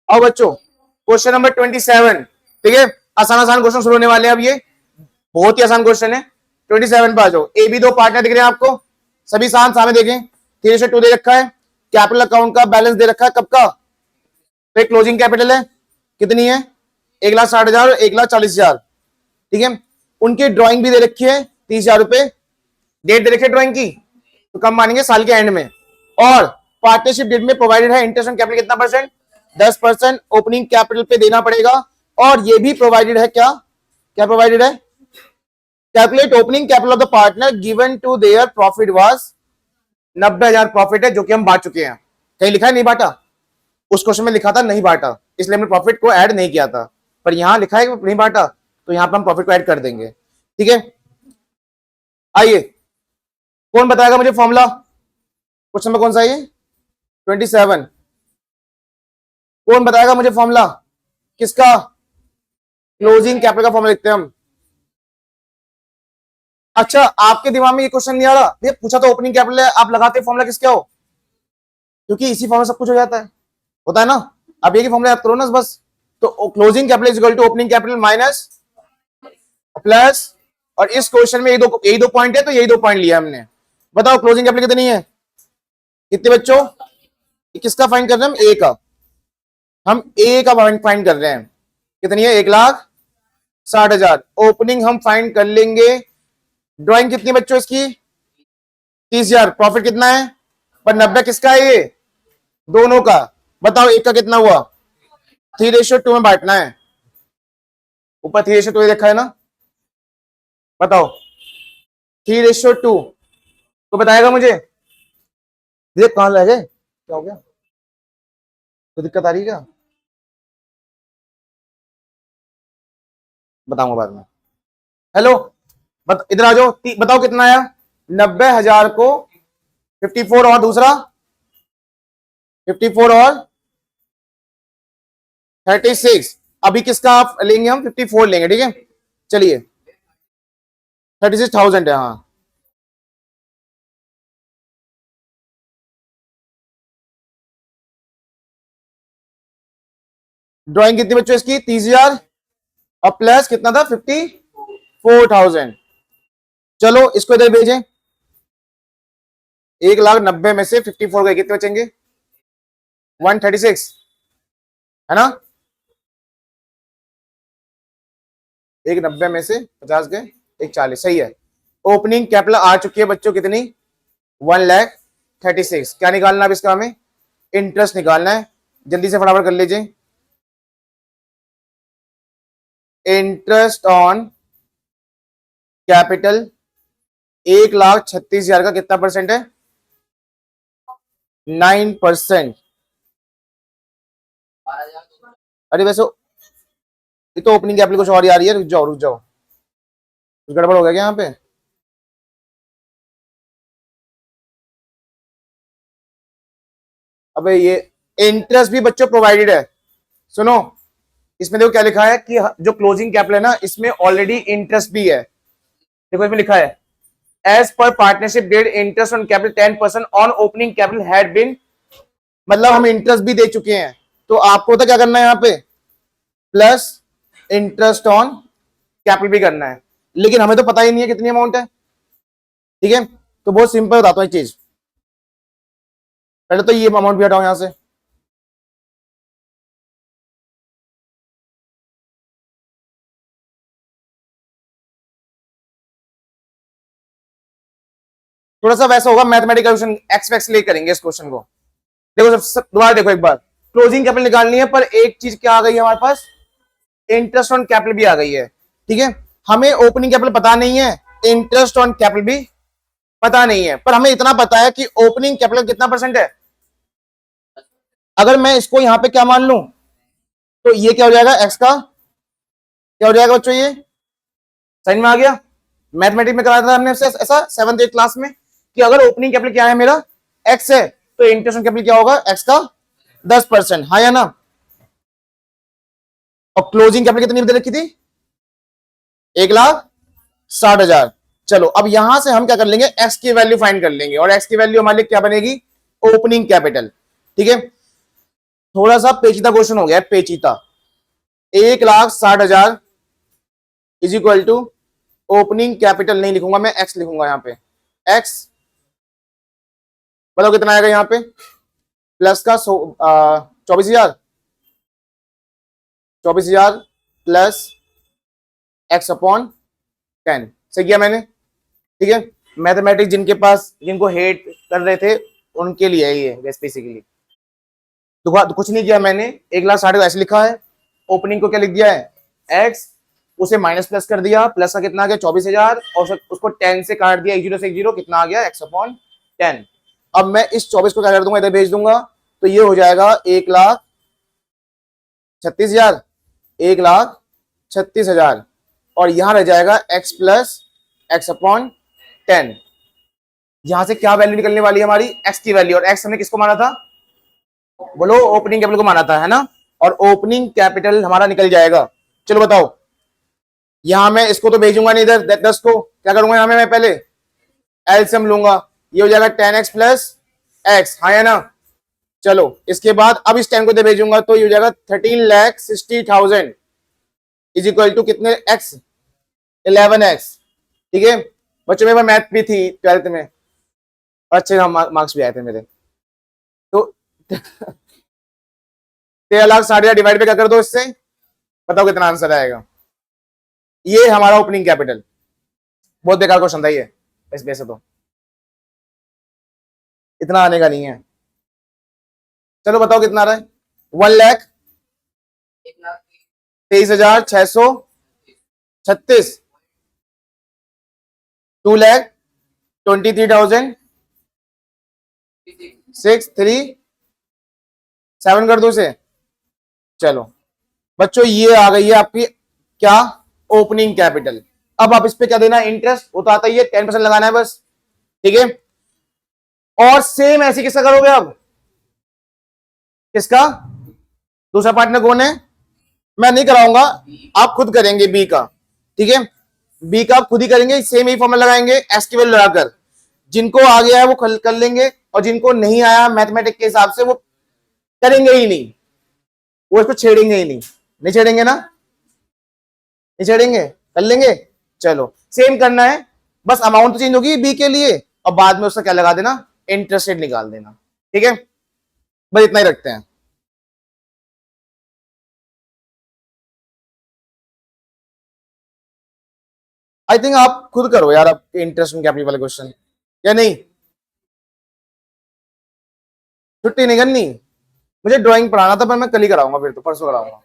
और बच्चों question number 27, ठीक है, आसान आसान क्वेश्चन शुरू होने वाले हैं अब, ये बहुत ही आसान क्वेश्चन है। 27 पे आ जाओ। ए बी दो पार्टनर दिख रहे हैं आपको, सभी सामने देखें। 3:2 दे रखा है, कैपिटल अकाउंट का बैलेंस दे रखा है कब का, तो क्लोजिंग कैपिटल है कितनी है, 1,60,000 और 1,40,000, ठीक है। उनकी ड्राइंग भी दे रखी है 30,000 रुपए, डेट दे रखी है ड्राइंग की, तो कब मानेंगे, साल के एंड में। और पार्टनरशिप डेट में प्रोवाइडेड है इंटरेस्ट ऑन कैपिटल कितना परसेंट, 10% ओपनिंग कैपिटल पे देना पड़ेगा। और ये भी प्रोवाइडेड है, क्या क्या प्रोवाइडेड है, calculate opening capital of the partner given to their profit was 90,000 profit है, जो कि हम बांट चुके हैं। कहीं लिखा है नहीं बांटा, उस क्वेश्चन में लिखा था नहीं बांटा, इसलिए हमने प्रॉफिट को ऐड नहीं किया था, पर यहां लिखा है कि नहीं बांटा, तो यहां पर हम प्रॉफिट को ऐड कर देंगे, ठीक है। आइए, कौन बताएगा मुझे फॉर्मूला, क्वेश्चन में कौन सा है ये 27, कौन बताएगा मुझे फॉर्मूला किसका, क्लोजिंग कैपिटल का फॉर्मूला लिखते हैं हम। अच्छा, आपके दिमाग में ये क्वेश्चन नहीं आ रहा, ये पूछा तो ओपनिंग कैपिटल है, आप लगाते फॉर्मूला किसका हो, क्योंकि इसी फॉर्मूला सब कुछ हो जाता है, होता है ना। आप ये फॉर्मूला याद करो ना बस। तो closing capital is equal to opening capital minus plus, और इस क्वेश्चन में यही दो पॉइंट है, तो यही 2 पॉइंट लिया हमने। बताओ क्लोजिंग कैपिटल कितनी है, कितने बच्चों, किसका फाइंड कर रहे हैं हम, ए का, हम ए का फाइंड कर रहे हैं, कितनी है, 1,60,000। ओपनिंग हम फाइंड कर लेंगे, ड्राइंग कितनी बच्चों इसकी, 30,000, प्रॉफिट कितना है, पर 90 किसका है, ये दोनों का। बताओ एक का कितना हुआ, 3:2 में बांटना है, ऊपर 3:2 देखा है ना, बताओ 3:2, तो बताएगा मुझे, देख कहां रह गए, क्या हो गया, तो दिक्कत आ रही है क्या, बताऊंगा बाद में। हेलो, इधर आ जाओ, बताओ कितना आया, 90,000 को 54 और दूसरा 54 और 36, अभी किसका आप लेंगे, हम 54 लेंगे, ठीक है। चलिए 36,000 है, हाँ ड्राइंग कितनी बच्चों इसकी, 30,000 और प्लस कितना था, 54,000। चलो इसको इधर भेजें, 1,90,000 में से 54 गए, कितने बचेंगे, 136, है ना, 1,90,000 में से 50 गए, 1,40, सही है। ओपनिंग कैपिटल आ चुकी है बच्चों कितनी, 1,36,000। क्या निकालना अब इसका, हमें इंटरेस्ट निकालना है, जल्दी से फटाफट कर लीजिए। इंटरेस्ट ऑन कैपिटल 1,36,000 का कितना परसेंट है, 9%। अरे वैसे ये तो ओपनिंग कैपिटल कुछ और ही आ रही है, रुक जाओ कुछ गड़बड़ हो गया क्या यहाँ पे, अबे ये इंटरेस्ट भी बच्चों प्रोवाइडेड है, सुनो इसमें देखो क्या लिखा है कि जो क्लोजिंग कैपिटल है ना, इसमें ऑलरेडी इंटरेस्ट भी है। देखो इसमें लिखा है as per partnership deed interest on capital 10% on opening capital had been, मतलब हम इंटरेस्ट भी दे चुके हैं, तो आपको तो क्या करना है यहाँ पे, प्लस इंटरेस्ट ऑन कैपिटल भी करना है, लेकिन हमें तो पता ही नहीं है कितनी अमाउंट है, ठीक है। तो बहुत सिंपल बताता हूँ एक चीज, पहले तो ये अमाउंट भी हटाओ यहां से, थोड़ा सा वैसा होगा मैथमेटिकल क्वेश्चन, एक्स वैक्स ले करेंगे इस क्वेश्चन को। देखो दोबारा देखो एक बार, क्लोजिंग कैपिटल निकालनी है, पर एक चीज क्या आ गई है हमारे पास, इंटरेस्ट ऑन कैपिटल भी आ गई है, ठीक है। हमें ओपनिंग कैपिटल पता नहीं है, इंटरेस्ट ऑन कैपिटल भी पता नहीं है, पर हमें इतना पता है कि ओपनिंग कैपिटल कितना परसेंट है। अगर मैं इसको यहां पे क्या मान लूं, तो ये क्या हो जाएगा, एक्स का क्या हो जाएगा बच्चों, ये समझ में आ गया, मैथमेटिक्स में कराया था हमने ऐसा 7th 8th क्लास में, कि अगर ओपनिंग कैपिटल क्या है मेरा, एक्स है, तो इंटरेस्ट ऑन कैपिटल क्या होगा, एक्स का 10%, हाँ या ना। और क्लोजिंग कैपिटल कितनी दे रखी थी, 1,60,000। चलो अब यहां से हम क्या कर लेंगे, एक्स की वैल्यू फाइंड कर लेंगे, और एक्स की वैल्यू हमारे लिए क्या बनेगी, ओपनिंग कैपिटल, ठीक है। थोड़ा सा पेचीदा क्वेश्चन हो गया, पेचीदा। 1,60,000 is equal to opening capital नहीं लिखूंगा मैं, एक्स लिखूंगा यहां पे, एक्स। बताओ कितना आएगा यहां पे, प्लस का 24,000, 24,000 प्लस एक्स अपॉन 10। सही किया मैंने, ठीक है। मैथमेटिक्स जिनके पास, जिनको हेट कर रहे थे उनके लिए ये बेसिकली। तो कुछ नहीं किया मैंने, 1,60,000 ऐसे लिखा है, ओपनिंग को क्या लिख दिया है एक्स, उसे माइनस प्लस कर दिया, प्लस का कितना आ गया 24,000, और उसको 10 से काट दिया, 1 0 से 1 0, कितना आ गया एक्स अपॉन 10। अब मैं इस 24 को क्या कर दूंगा, इधर भेज दूंगा, तो ये हो जाएगा 1,36,000, 1,36,000, और यहां रह जाएगा एक्स प्लस एक्स अपॉन 10। यहां से क्या वैल्यू निकलने वाली है हमारी, एक्स की वैल्यू, और एक्स हमने किसको माना था, बोलो ओपनिंग कैपिटल को माना था, है ना, और ओपनिंग कैपिटल हमारा निकल जाएगा। चलो बताओ, यहां मैं इसको तो भेजूंगा नहीं इधर, 10 को क्या करूंगा, यहां में मैं पहले एलसीएम लूंगा, ये हो जाएगा 10x प्लस एक्स, हाँ है ना। चलो इसके बाद अब इस 10 को इधर भेजूंगा, तो ये हो जाएगा 13,60,000 इज इक्वल टू कितने एक्स, 11x। ठीक है बच्चों, मेरे मैथ भी थी 12th में, अच्छे मार्क्स भी आए थे मेरे। तो 13,60,000 डिवाइड पे क्या कर दो इससे, बताओ कितना आंसर आएगा। ये हमारा ओपनिंग कैपिटल। बहुत बेकार क्वेश्चन था ये, इस वजह से तो इतना आने का नहीं है। चलो बताओ कितना आ रहा है, 1,23,636, 2,23,637 कर दो इसे। चलो बच्चों ये आ गई है आपकी क्या, ओपनिंग कैपिटल। अब आप इस पे क्या देना, इंटरेस्ट, वो तो आता ही है, 10% लगाना है बस, ठीक है। और सेम ऐसे किसका करोगे, अब किसका, दूसरा पार्टनर कौन है, मैं नहीं कराऊंगा, आप खुद करेंगे बी का, ठीक है। बी का आप खुद ही करेंगे, सेम ही फॉर्मूला लगाएंगे एस की वैल्यू लगाकर, जिनको आ गया है वो कर लेंगे, और जिनको नहीं आया मैथमेटिक्स के हिसाब से वो करेंगे ही नहीं, वो इसको छेड़ेंगे ही नहीं, नहीं छेड़ेंगे ना, नहीं छेड़ेंगे, कर लेंगे। चलो सेम करना है, बस अमाउंट तो चेंज होगी बी के लिए, और बाद में उसका क्या लगा देना, इंटरेस्ट रेट निकाल देना, ठीक है। बस इतना ही रखते हैं। आई थिंक आप खुद करो यार, आप इंटरेस्ट कैपिटल वाले क्वेश्चन, या नहीं, छुट्टी नहीं करनी, मुझे ड्राइंग पढ़ाना था पर मैं कल ही कराऊंगा, फिर तो परसों कराऊंगा।